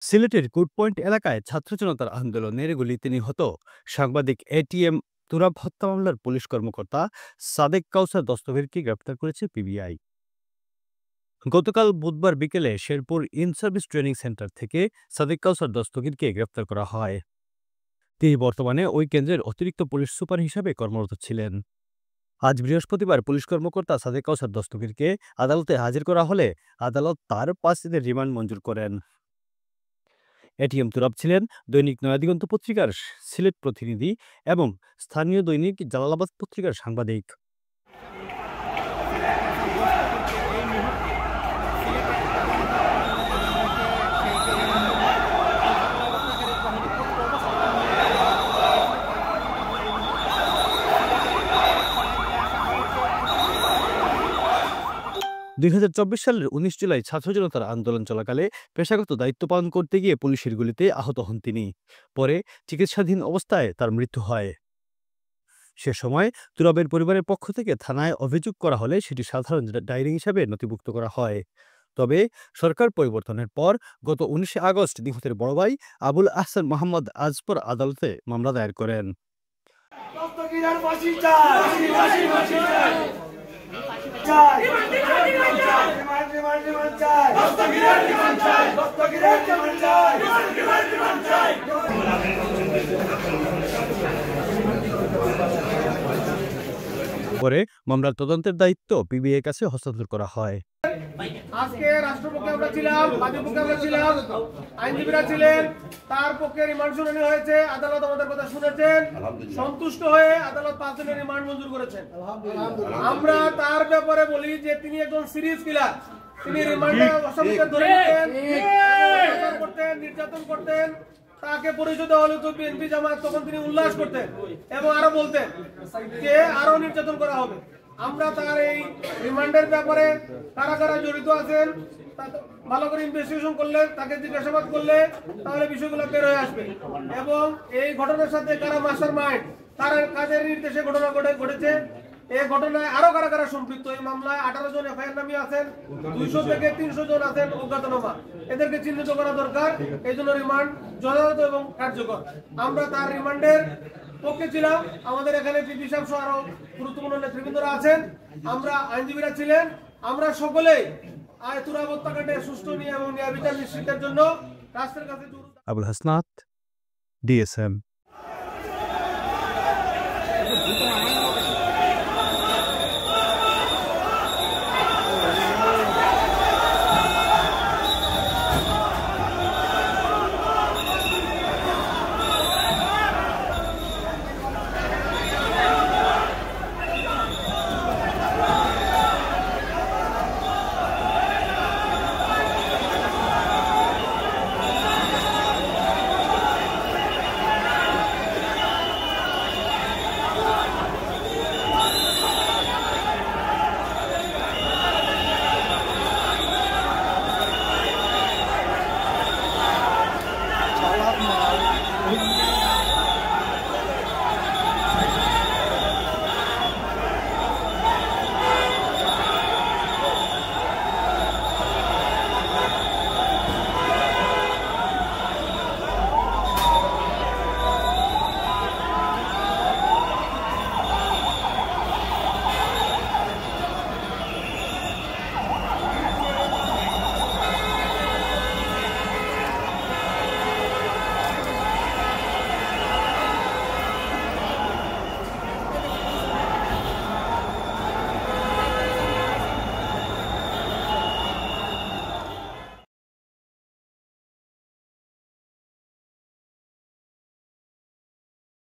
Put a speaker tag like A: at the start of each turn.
A: সিলেটের court point এলাকায় ছাত্র জনতার আন্দোলনের গুলিতে নিহত সাংবাদিক এটিএম তুরাব হত্যা মামলার পুলিশ কর্মকর্তা সাদেক কাউসার দস্তগীরকে গ্রেপ্তার করেছে পিবিআই। গতকাল বুধবার বিকেলে Sherpur in service training centre থেকে সাদেক কাউসার দস্তগীরকে গ্রেপ্তার করা হয়। তিনি বর্তমানে ওই কেন্দ্রের অতিরিক্ত পুলিশ সুপার হিসাবে কর্মরত ছিলেন। আজ বৃহস্পতিবার পুলিশ কর্মকর্তা সাদেক কাউসার দস্তগীরকে আদালতে হাজির করা হলে আদালত তার 5 দিনের রিমান্ড মঞ্জুর করেন। এটিএম তুরাব ছিলেন দৈনিক নয়াদিগন্ত পত্রিকার সিলেট প্রতিনিধি এবং স্থানীয় দৈনিক জালালাবাদ পত্রিকার সাংবাদিক। সালের 19 জুলাই ছাত্র জনতার আন্দোলন চলাকালে পেশাগত দায়িত্ব পালন করতে গিয়ে পুলিশের গুলিতে আহত হন তিনি। পরে চিকিৎসাধীন অবস্থায় তার মৃত্যু হয়। সে সময় তুরাবের পরিবারের পক্ষ থেকে থানায় অভিযোগ করা হলে সেটি সাধারণ ডায়েরি হিসাবে নথিভুক্ত করা হয়। তবে সরকার পরিবর্তনের পর গত 19 আগস্ট নিহতের বড় ভাই আবুল আহসান মোহাম্মদ আজপর আদালতে মামলা দায়ের করেন। পরে মামলার তদন্তের দায়িত্ব পিবিআই কাছে হস্তান্তর করা হয়।
B: আজকে রাষ্ট্রপক্ষে আমরা ছিলাম, বাদীপক্ষে আমরা ছিলাম, আইনজীবীরা ছিলেন, তার পক্ষে রিমান্ড শুনানি হয়েছে। আদালত আমাদের কথা শুনেছেন, সন্তুষ্ট হয়ে আদালত 5 দিনের রিমান্ড মঞ্জুর করেছেন। আমরা তার ব্যাপারে বলি যে তিনি একজন সিরিয়াস কিলার। তিনি রিমান্ডে অসামিকে ধরে করতেন, নির্যাতন করতেন। তাকে পরিচয় দেওয়া হলো তো বিএনপি জামাত, তখন তিনি উল্লাস করতেন এবং আরো বলতেন যে আরো নির্যাতন করা হবে। আমরা তার এই রিমান্ডের ব্যাপারে কারা কারা জড়িত আছেন ভালো করে ইনভেস্টিগেশন করলে, তাকে জিজ্ঞাসাবাদ করলে তাহলে বিষয়গুলো বের হয়ে আসবে এবং এই ঘটনার সাথে কারা মাস্টার মাইন্ড, কারা কাজের নির্দেশে ঘটনা ঘটেছে, এই ঘটনায় আরো কারা কারা সম্পৃক্ত। এই মামলায় 18 জন এফআইআর নামী আছেন, 200 থেকে 300 জন আছেন অজ্ঞাতনামা। এদেরকে চিহ্নিত করা দরকার। এই জন্য রিমান্ড যথাযথ এবং কার্যকর। আমরা তার রিমান্ডের পক্ষে ছিলাম। আমাদের এখানে পিপি সাহেব সহ আরো গুরুত্বপূর্ণ নেতৃবৃন্দরা আছেন, আমরা আইনজীবীরা ছিলেন। আমরা সকলেই তুরাব হত্যাকাণ্ডের সুষ্ঠু এবং ন্যায় বিচার নিশ্চিতের জন্য রাষ্ট্রের কাছে
A: আবুল হাসনাত, ডিএসএম।